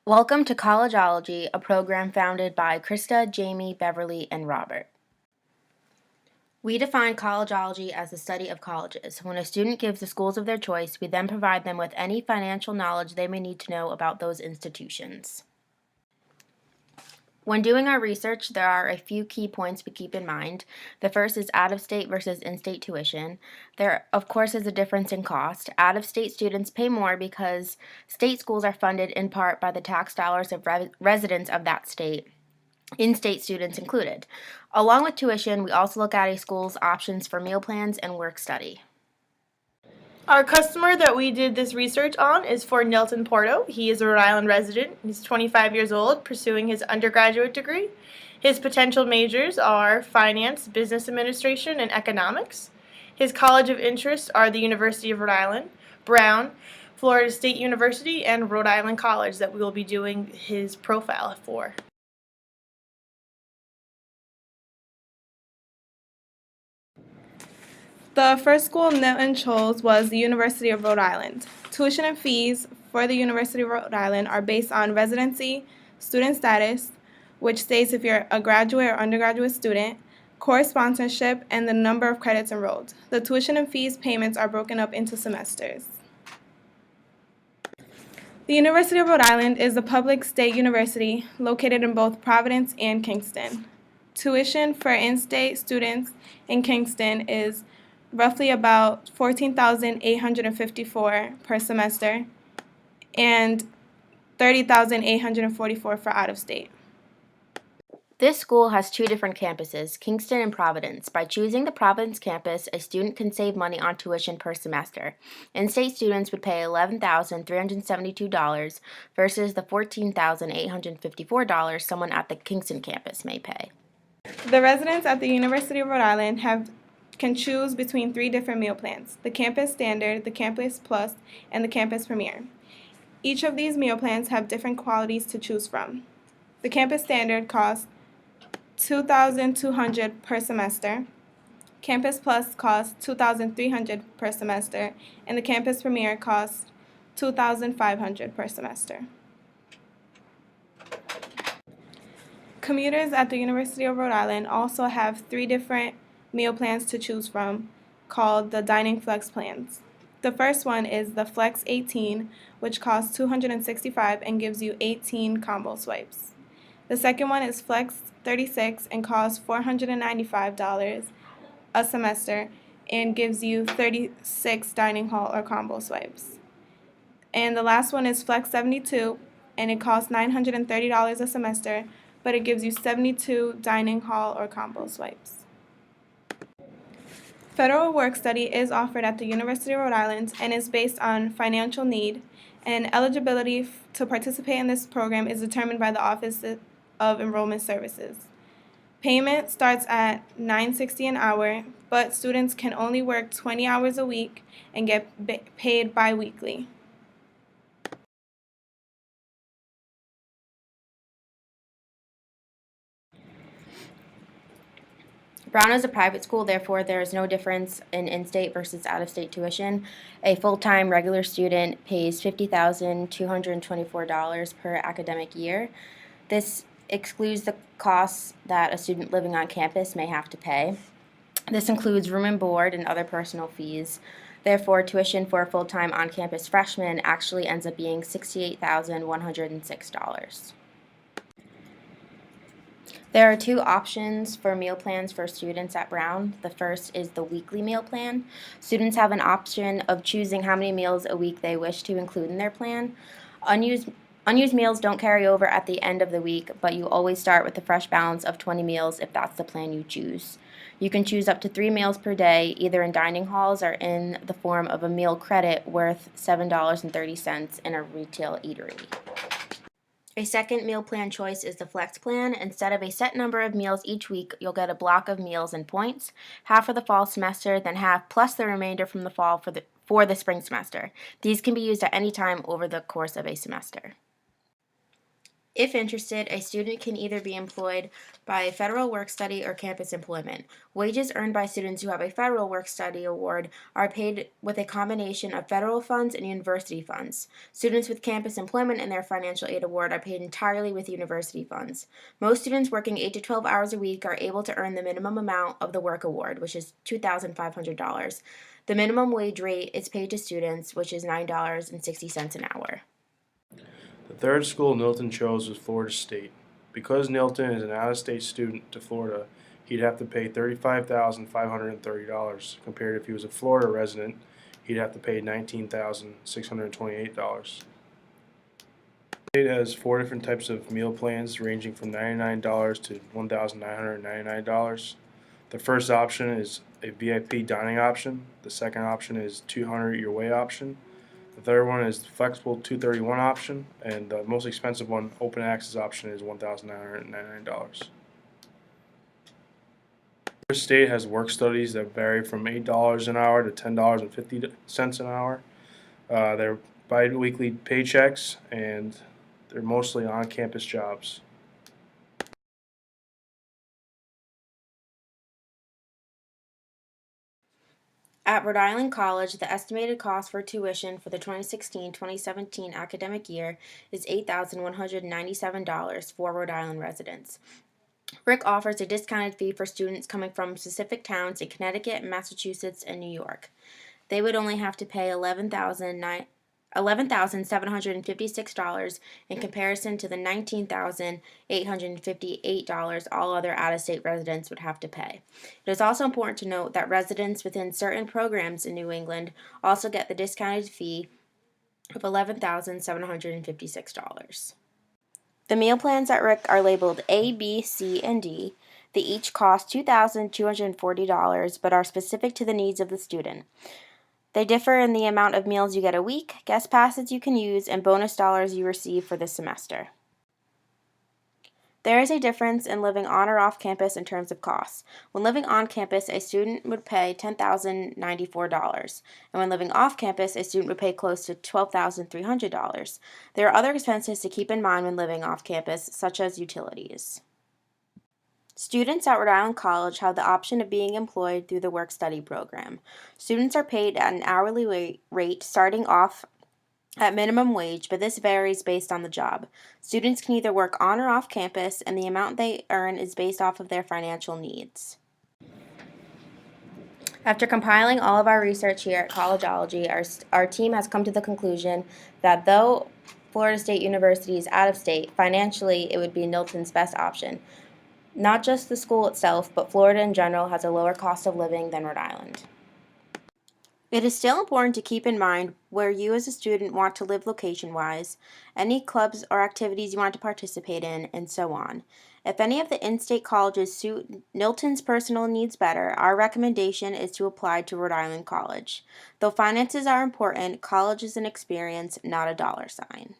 Welcome to Collegeology, a program founded by Krista, Jamie, Beverly, and Robert. We define collegeology as the study of colleges. When a student gives the schools of their choice, we then provide them with any financial knowledge they may need to know about those institutions. When doing our research, there are a few key points we keep in mind. The first is out-of-state versus in-state tuition. There, of course, is a difference in cost. Out-of-state students pay more because state schools are funded in part by the tax dollars of residents of that state, in-state students included. Along with tuition, we also look at a school's options for meal plans and work study. Our customer that we did this research on is for Nilton Porto. He is a Rhode Island resident. He's 25 years old, pursuing his undergraduate degree. His potential majors are finance, business administration, and economics. His college of interest are the University of Rhode Island, Brown, Florida State University, and Rhode Island College that we will be doing his profile for. The first school Nilton chose was the University of Rhode Island. Tuition and fees for the University of Rhode Island are based on residency, student status, which states if you're a graduate or undergraduate student, course sponsorship, and the number of credits enrolled. The tuition and fees payments are broken up into semesters. The University of Rhode Island is a public state university located in both Providence and Kingston. Tuition for in-state students in Kingston is roughly about $14,854 per semester and $30,844 for out-of-state. This school has two different campuses, Kingston and Providence. By choosing the Providence campus, a student can save money on tuition per semester. In-state students would pay $11,372 versus the $14,854 someone at the Kingston campus may pay. The residents at the University of Rhode Island can choose between three different meal plans: the Campus Standard, the Campus Plus, and the Campus Premier. Each of these meal plans have different qualities to choose from. The Campus Standard costs $2,200 per semester. Campus Plus costs $2,300 per semester, and the Campus Premier costs $2,500 per semester. Commuters at the University of Rhode Island also have three different meal plans to choose from called the Dining Flex plans. The first one is the Flex 18, which costs $265 and gives you 18 combo swipes. The second one is Flex 36 and costs $495 a semester and gives you 36 dining hall or combo swipes. And the last one is Flex 72 and it costs $930 a semester, but it gives you 72 dining hall or combo swipes. Federal work study is offered at the University of Rhode Island and is based on financial need, and eligibility to participate in this program is determined by the Office of Enrollment Services. Payment starts at $9.60 an hour, but students can only work 20 hours a week and get paid bi-weekly. Brown is a private school, therefore there is no difference in in-state versus out-of-state tuition. A full-time regular student pays $50,224 per academic year. This excludes the costs that a student living on campus may have to pay. This includes room and board and other personal fees. Therefore, tuition for a full-time on-campus freshman actually ends up being $68,106. There are two options for meal plans for students at Brown. The first is the weekly meal plan. Students have an option of choosing how many meals a week they wish to include in their plan. Unused meals don't carry over at the end of the week, but you always start with a fresh balance of 20 meals if that's the plan you choose. You can choose up to 3 meals per day, either in dining halls or in the form of a meal credit worth $7.30 in a retail eatery. A second meal plan choice is the Flex plan. Instead of a set number of meals each week, you'll get a block of meals and points, half for the fall semester, then half plus the remainder from the fall for the spring semester. These can be used at any time over the course of a semester. If interested, a student can either be employed by a federal work-study or campus employment. Wages earned by students who have a federal work-study award are paid with a combination of federal funds and university funds. Students with campus employment and their financial aid award are paid entirely with university funds. Most students working 8 to 12 hours a week are able to earn the minimum amount of the work award, which is $2,500. The minimum wage rate is paid to students, which is $9.60 an hour. The third school Nilton chose was Florida State. Because Nilton is an out-of-state student to Florida, he'd have to pay $35,530 compared if he was a Florida resident, he'd have to pay $19,628. State has four different types of meal plans ranging from $99 to $1,999. The first option is a VIP dining option. The second option is 200 your way option. The third one is the flexible 231 option, and the most expensive one, open access option, is $1,999. Each state has work studies that vary from $8 an hour to $10.50 an hour. They're bi-weekly paychecks, and they're mostly on-campus jobs. At Rhode Island College, the estimated cost for tuition for the 2016-2017 academic year is $8,197 for Rhode Island residents. RIC offers a discounted fee for students coming from specific towns in Connecticut, Massachusetts, and New York. They would only have to pay $11,756 in comparison to the $19,858 all other out-of-state residents would have to pay. It is also important to note that residents within certain programs in New England also get the discounted fee of $11,756. The meal plans at RIC are labeled A, B, C, and D. They each cost $2,240 but are specific to the needs of the student. They differ in the amount of meals you get a week, guest passes you can use, and bonus dollars you receive for this semester. There is a difference in living on or off campus in terms of costs. When living on campus, a student would pay $10,094, and when living off campus, a student would pay close to $12,300. There are other expenses to keep in mind when living off campus, such as utilities. Students at Rhode Island College have the option of being employed through the work-study program. Students are paid at an hourly rate starting off at minimum wage, but this varies based on the job. Students can either work on or off campus, and the amount they earn is based off of their financial needs. After compiling all of our research here at Collegeology, our team has come to the conclusion that though Florida State University is out of state, financially it would be Nilton's best option. Not just the school itself, but Florida in general has a lower cost of living than Rhode Island. It is still important to keep in mind where you as a student want to live location-wise, any clubs or activities you want to participate in, and so on. If any of the in-state colleges suit Nilton's personal needs better, our recommendation is to apply to Rhode Island College. Though finances are important, college is an experience, not a dollar sign.